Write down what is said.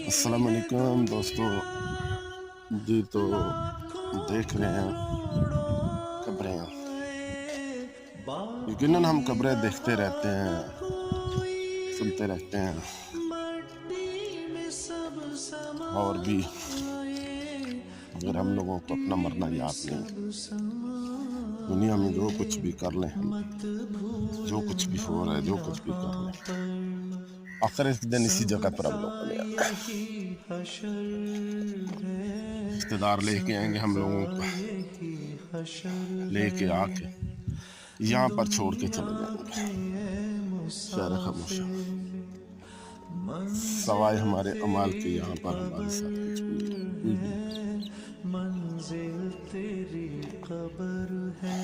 السلام علیکم دوستو جی، تو دیکھ رہے ہیں قبریں. یقیناً ہم قبریں دیکھتے رہتے ہیں، سنتے رہتے ہیں، اور بھی اگر ہم لوگوں کو اپنا مرنا یاد نہیں. دنیا میں جو کچھ بھی کر لیں، ہم جو کچھ بھی ہو رہا ہے، جو کچھ بھی کر لیں، آخر ایک دن اسی جگہ پر ہم لوگوں نے آنا ہے. رشتے دار لے کے آئیں گے ہم لوگوں کو، لے کے آ کے یہاں پر چھوڑ کے چلے جائیں گے. شہر خاموشی سوائے ہمارے اعمال کے یہاں پر ہمارے ساتھ کچھ بھی نہیں، کوئی بھی نہیں. منزل تیری قبر ہے.